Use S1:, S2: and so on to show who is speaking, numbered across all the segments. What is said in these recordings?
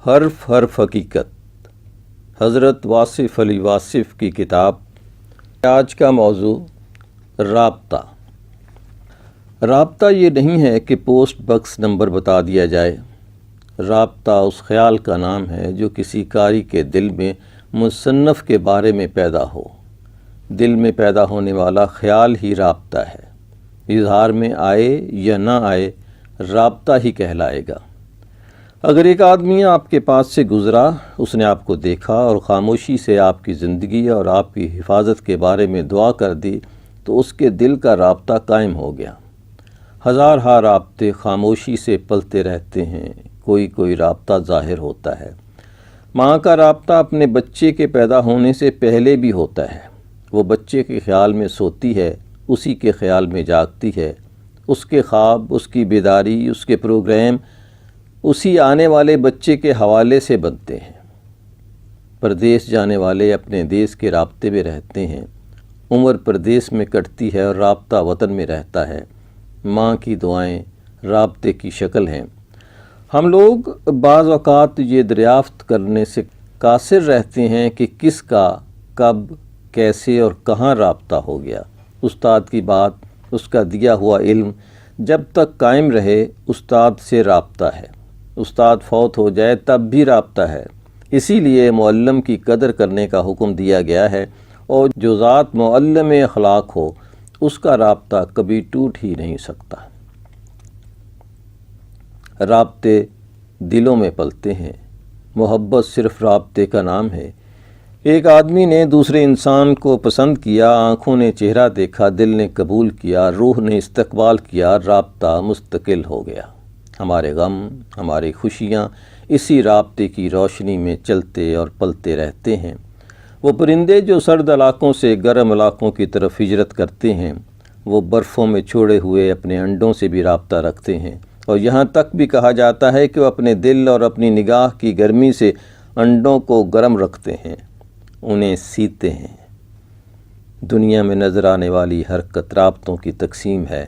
S1: حرف حرف حقیقت، حضرت واصف علی واصف کی کتاب۔ آج کا موضوع رابطہ۔ رابطہ یہ نہیں ہے کہ پوسٹ بکس نمبر بتا دیا جائے۔ رابطہ اس خیال کا نام ہے جو کسی قاری کے دل میں مصنف کے بارے میں پیدا ہو۔ دل میں پیدا ہونے والا خیال ہی رابطہ ہے۔ اظہار میں آئے یا نہ آئے، رابطہ ہی کہلائے گا۔ اگر ایک آدمی آپ کے پاس سے گزرا، اس نے آپ کو دیکھا اور خاموشی سے آپ کی زندگی اور آپ کی حفاظت کے بارے میں دعا کر دی، تو اس کے دل کا رابطہ قائم ہو گیا۔ ہزارہا رابطے خاموشی سے پلتے رہتے ہیں، کوئی رابطہ ظاہر ہوتا ہے۔ ماں کا رابطہ اپنے بچے کے پیدا ہونے سے پہلے بھی ہوتا ہے۔ وہ بچے کے خیال میں سوتی ہے، اسی کے خیال میں جاگتی ہے۔ اس کے خواب، اس کی بیداری، اس کے پروگرام اسی آنے والے بچے کے حوالے سے بنتے ہیں۔ پردیس جانے والے اپنے دیس کے رابطے میں رہتے ہیں۔ عمر پردیس میں کٹتی ہے اور رابطہ وطن میں رہتا ہے۔ ماں کی دعائیں رابطے کی شکل ہیں۔ ہم لوگ بعض اوقات یہ دریافت کرنے سے قاصر رہتے ہیں کہ کس کا کب، کیسے اور کہاں رابطہ ہو گیا۔ استاد کی بات، اس کا دیا ہوا علم جب تک قائم رہے، استاد سے رابطہ ہے۔ استاد فوت ہو جائے تب بھی رابطہ ہے۔ اسی لیے معلم کی قدر کرنے کا حکم دیا گیا ہے، اور جو ذات معلم اخلاق ہو، اس کا رابطہ کبھی ٹوٹ ہی نہیں سکتا۔ رابطے دلوں میں پلتے ہیں۔ محبت صرف رابطے کا نام ہے۔ ایک آدمی نے دوسرے انسان کو پسند کیا، آنکھوں نے چہرہ دیکھا، دل نے قبول کیا، روح نے استقبال کیا، رابطہ مستقل ہو گیا۔ ہمارے غم، ہماری خوشیاں اسی رابطے کی روشنی میں چلتے اور پلتے رہتے ہیں۔ وہ پرندے جو سرد علاقوں سے گرم علاقوں کی طرف ہجرت کرتے ہیں، وہ برفوں میں چھوڑے ہوئے اپنے انڈوں سے بھی رابطہ رکھتے ہیں، اور یہاں تک بھی کہا جاتا ہے کہ وہ اپنے دل اور اپنی نگاہ کی گرمی سے انڈوں کو گرم رکھتے ہیں، انہیں سیتے ہیں۔ دنیا میں نظر آنے والی حرکت رابطوں کی تقسیم ہے۔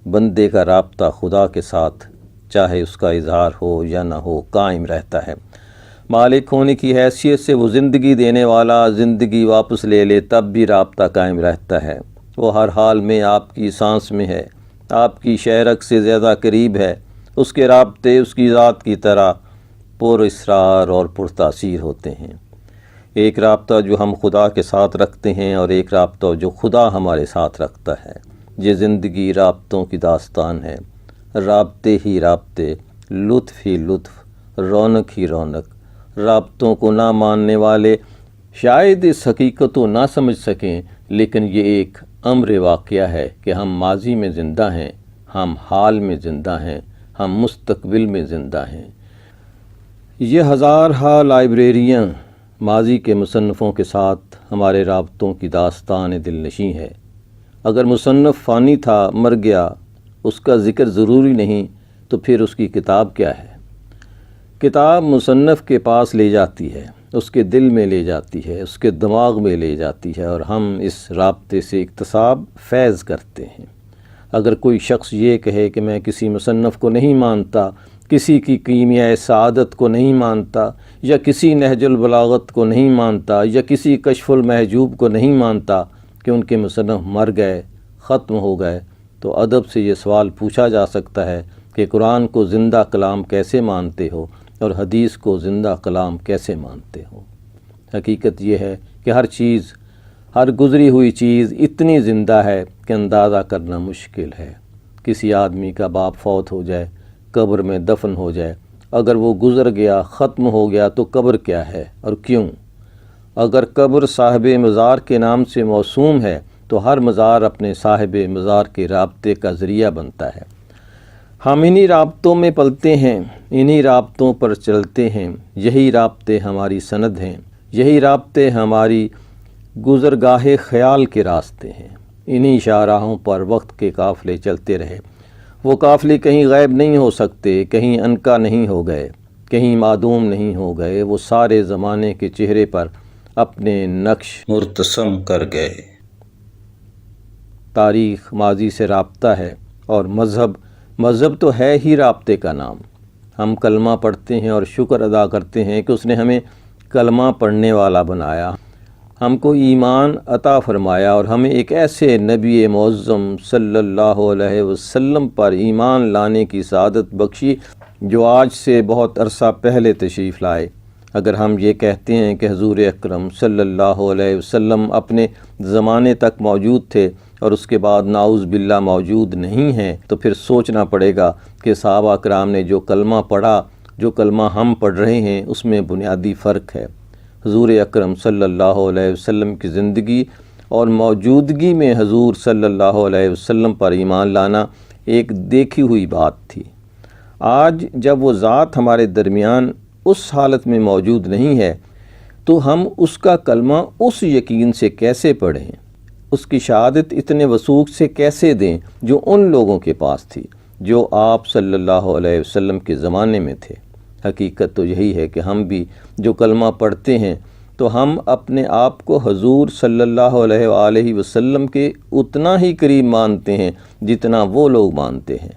S1: بندے کا رابطہ خدا کے ساتھ، چاہے اس کا اظہار ہو یا نہ ہو، قائم رہتا ہے۔ مالک ہونے کی حیثیت سے وہ زندگی دینے والا زندگی واپس لے لے تب بھی رابطہ قائم رہتا ہے۔ وہ ہر حال میں آپ کی سانس میں ہے، آپ کی شہرک سے زیادہ قریب ہے۔ اس کے رابطے اس کی ذات کی طرح پر اسرار اور پرتاثیر ہوتے ہیں۔ ایک رابطہ جو ہم خدا کے ساتھ رکھتے ہیں، اور ایک رابطہ جو خدا ہمارے ساتھ رکھتا ہے۔ یہ زندگی رابطوں کی داستان ہے۔ رابطے ہی رابطے، لطف ہی لطف، رونق ہی رونق۔ رابطوں کو نہ ماننے والے شاید اس حقیقت کو نہ سمجھ سکیں، لیکن یہ ایک امر واقعہ ہے کہ ہم ماضی میں زندہ ہیں، ہم حال میں زندہ ہیں، ہم مستقبل میں زندہ ہیں۔ یہ ہزارہا لائبریریاں ماضی کے مصنفوں کے ساتھ ہمارے رابطوں کی داستان دل نشیں ہے۔ اگر مصنف فانی تھا، مر گیا، اس کا ذکر ضروری نہیں، تو پھر اس کی کتاب کیا ہے؟ کتاب مصنف کے پاس لے جاتی ہے، اس کے دل میں لے جاتی ہے، اس کے دماغ میں لے جاتی ہے، اور ہم اس رابطے سے اکتساب فیض کرتے ہیں۔ اگر کوئی شخص یہ کہے کہ میں کسی مصنف کو نہیں مانتا، کسی کی کیمیائے سعادت کو نہیں مانتا، یا کسی نہج البلاغت کو نہیں مانتا، یا کسی کشف المحجوب کو نہیں مانتا کہ ان کے مصنف مر گئے، ختم ہو گئے، تو ادب سے یہ سوال پوچھا جا سکتا ہے کہ قرآن کو زندہ کلام کیسے مانتے ہو، اور حدیث کو زندہ کلام کیسے مانتے ہو؟ حقیقت یہ ہے کہ ہر چیز، ہر گزری ہوئی چیز اتنی زندہ ہے کہ اندازہ کرنا مشکل ہے۔ کسی آدمی کا باپ فوت ہو جائے، قبر میں دفن ہو جائے، اگر وہ گزر گیا، ختم ہو گیا، تو قبر کیا ہے اور کیوں؟ اگر قبر صاحب مزار کے نام سے موسوم ہے، تو ہر مزار اپنے صاحب مزار کے رابطے کا ذریعہ بنتا ہے۔ ہم انہی رابطوں میں پلتے ہیں، انہی رابطوں پر چلتے ہیں۔ یہی رابطے ہماری سند ہیں، یہی رابطے ہماری گزرگاہ خیال کے راستے ہیں۔ انہی شاہراہوں پر وقت کے قافلے چلتے رہے۔ وہ قافلے کہیں غائب نہیں ہو سکتے، کہیں عنقا نہیں ہو گئے، کہیں معدوم نہیں ہو گئے۔ وہ سارے زمانے کے چہرے پر اپنے نقش مرتسم کر گئے۔ تاریخ ماضی سے رابطہ ہے، اور مذہب تو ہے ہی رابطے کا نام۔ ہم کلمہ پڑھتے ہیں اور شکر ادا کرتے ہیں کہ اس نے ہمیں کلمہ پڑھنے والا بنایا، ہم کو ایمان عطا فرمایا اور ہمیں ایک ایسے نبی معظم صلی اللہ علیہ وسلم پر ایمان لانے کی سعادت بخشی جو آج سے بہت عرصہ پہلے تشریف لائے۔ اگر ہم یہ کہتے ہیں کہ حضور اکرم صلی اللہ علیہ وسلم اپنے زمانے تک موجود تھے اور اس کے بعد نعوذ باللہ موجود نہیں ہیں، تو پھر سوچنا پڑے گا کہ صحابہ کرام نے جو کلمہ پڑھا، جو کلمہ ہم پڑھ رہے ہیں، اس میں بنیادی فرق ہے۔ حضور اکرم صلی اللہ علیہ وسلم کی زندگی اور موجودگی میں حضور صلی اللہ علیہ وسلم پر ایمان لانا ایک دیکھی ہوئی بات تھی۔ آج جب وہ ذات ہمارے درمیان اس حالت میں موجود نہیں ہے تو ہم اس کا کلمہ اس یقین سے کیسے پڑھیں، اس کی شہادت اتنے وثوق سے کیسے دیں جو ان لوگوں کے پاس تھی جو آپ صلی اللہ علیہ وسلم کے زمانے میں تھے۔ حقیقت تو یہی ہے کہ ہم بھی جو کلمہ پڑھتے ہیں تو ہم اپنے آپ کو حضور صلی اللہ علیہ وآلہ وسلم کے اتنا ہی قریب مانتے ہیں جتنا وہ لوگ مانتے ہیں،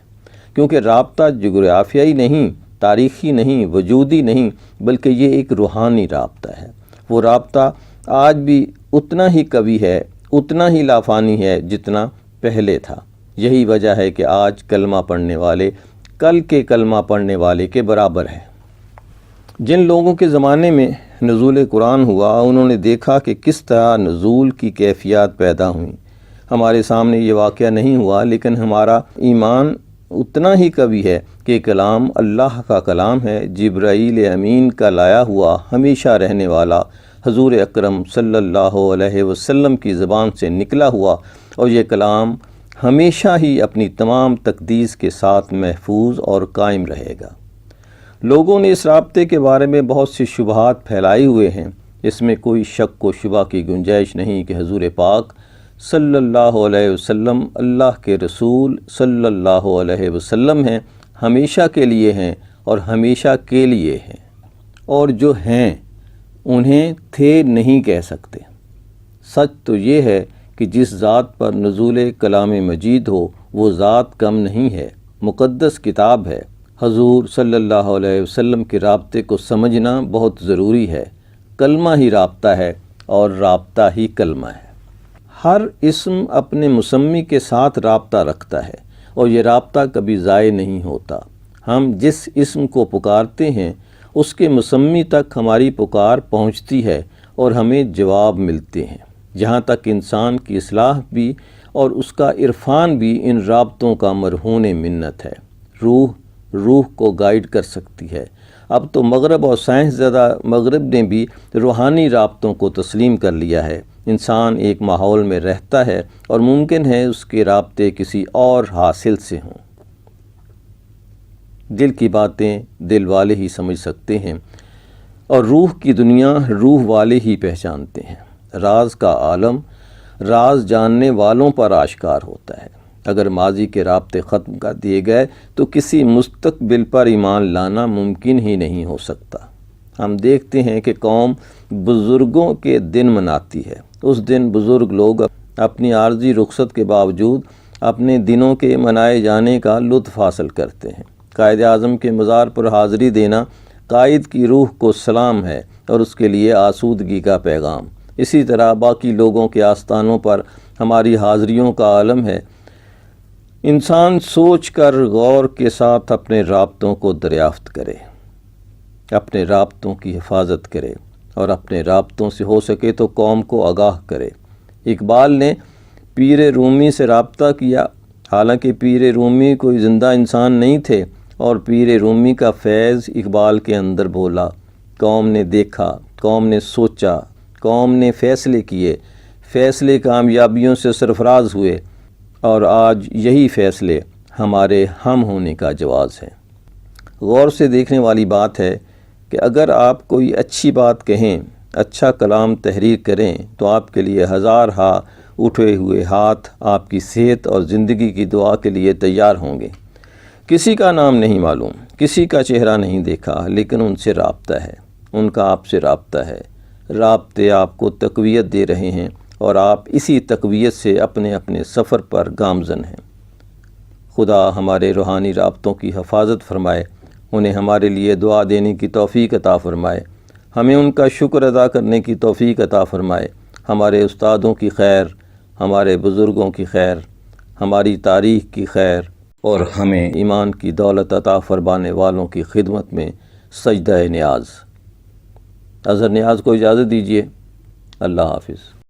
S1: کیونکہ رابطہ جغرافیائی نہیں، تاریخی نہیں، وجودی نہیں، بلکہ یہ ایک روحانی رابطہ ہے۔ وہ رابطہ آج بھی اتنا ہی قوی ہے، اتنا ہی لافانی ہے جتنا پہلے تھا۔ یہی وجہ ہے کہ آج کلمہ پڑھنے والے کل کے کلمہ پڑھنے والے کے برابر ہیں۔ جن لوگوں کے زمانے میں نزول قرآن ہوا، انہوں نے دیکھا کہ کس طرح نزول کی کیفیات پیدا ہوئیں۔ ہمارے سامنے یہ واقعہ نہیں ہوا، لیکن ہمارا ایمان اتنا ہی قوی ہے کہ کلام اللہ کا کلام ہے، جبرائیل امین کا لایا ہوا، ہمیشہ رہنے والا، حضور اکرم صلی اللہ علیہ وسلم کی زبان سے نکلا ہوا، اور یہ کلام ہمیشہ ہی اپنی تمام تقدیس کے ساتھ محفوظ اور قائم رہے گا۔ لوگوں نے اس رابطے کے بارے میں بہت سی شبہات پھیلائے ہوئے ہیں۔ اس میں کوئی شک و شبہ کی گنجائش نہیں کہ حضور پاک صلی اللہ علیہ وسلم اللہ کے رسول صلی اللہ علیہ وسلم ہیں، ہمیشہ کے لیے ہیں اور ہمیشہ کے لیے ہیں، اور جو ہیں انہیں تھے نہیں کہہ سکتے۔ سچ تو یہ ہے کہ جس ذات پر نزول کلام مجید ہو وہ ذات کم نہیں ہے، مقدس کتاب ہے۔ حضور صلی اللہ علیہ وسلم کے رابطے کو سمجھنا بہت ضروری ہے۔ کلمہ ہی رابطہ ہے اور رابطہ ہی کلمہ ہے۔ ہر اسم اپنے مسمی کے ساتھ رابطہ رکھتا ہے اور یہ رابطہ کبھی ضائع نہیں ہوتا۔ ہم جس اسم کو پکارتے ہیں اس کے مسمی تک ہماری پکار پہنچتی ہے اور ہمیں جواب ملتے ہیں۔ جہاں تک انسان کی اصلاح بھی اور اس کا عرفان بھی ان رابطوں کا مرہون منت ہے۔ روح کو گائیڈ کر سکتی ہے۔ اب تو مغرب اور سائنس زدہ مغرب نے بھی روحانی رابطوں کو تسلیم کر لیا ہے۔ انسان ایک ماحول میں رہتا ہے اور ممکن ہے اس کے رابطے کسی اور حاصل سے ہوں۔ دل کی باتیں دل والے ہی سمجھ سکتے ہیں اور روح کی دنیا روح والے ہی پہچانتے ہیں۔ راز کا عالم راز جاننے والوں پر آشکار ہوتا ہے۔ اگر ماضی کے رابطے ختم کر دیے گئے تو کسی مستقبل پر ایمان لانا ممکن ہی نہیں ہو سکتا۔ ہم دیکھتے ہیں کہ قوم بزرگوں کے دن مناتی ہے۔ اس دن بزرگ لوگ اپنی عارضی رخصت کے باوجود اپنے دنوں کے منائے جانے کا لطف حاصل کرتے ہیں۔ قائد اعظم کے مزار پر حاضری دینا قائد کی روح کو سلام ہے اور اس کے لیے آسودگی کا پیغام۔ اسی طرح باقی لوگوں کے آستانوں پر ہماری حاضریوں کا عالم ہے۔ انسان سوچ کر غور کے ساتھ اپنے رابطوں کو دریافت کرے، اپنے رابطوں کی حفاظت کرے اور اپنے رابطوں سے ہو سکے تو قوم کو آگاہ کرے۔ اقبال نے پیر رومی سے رابطہ کیا، حالانکہ پیر رومی کوئی زندہ انسان نہیں تھے، اور پیر رومی کا فیض اقبال کے اندر بولا۔ قوم نے دیکھا، قوم نے سوچا، قوم نے فیصلے کیے، فیصلے کامیابیوں سے سرفراز ہوئے، اور آج یہی فیصلے ہمارے ہم ہونے کا جواز ہے۔ غور سے دیکھنے والی بات ہے کہ اگر آپ کوئی اچھی بات کہیں، اچھا کلام تحریر کریں تو آپ کے لیے ہزار اٹھے ہوئے ہاتھ آپ کی صحت اور زندگی کی دعا کے لیے تیار ہوں گے۔ کسی کا نام نہیں معلوم، کسی کا چہرہ نہیں دیکھا، لیکن ان سے رابطہ ہے، ان کا آپ سے رابطہ ہے۔ رابطے آپ کو تقویت دے رہے ہیں اور آپ اسی تقویت سے اپنے اپنے سفر پر گامزن ہیں۔ خدا ہمارے روحانی رابطوں کی حفاظت فرمائے۔ انہیں ہمارے لیے دعا دینے کی توفیق عطا فرمائے، ہمیں ان کا شکر ادا کرنے کی توفیق عطا فرمائے، ہمارے استادوں کی خیر، ہمارے بزرگوں کی خیر، ہماری تاریخ کی خیر، اور ہمیں ایمان کی دولت عطا فرمانے والوں کی خدمت میں سجدہ نیاز۔ اظہر نیاز کو اجازت دیجیے، اللہ حافظ۔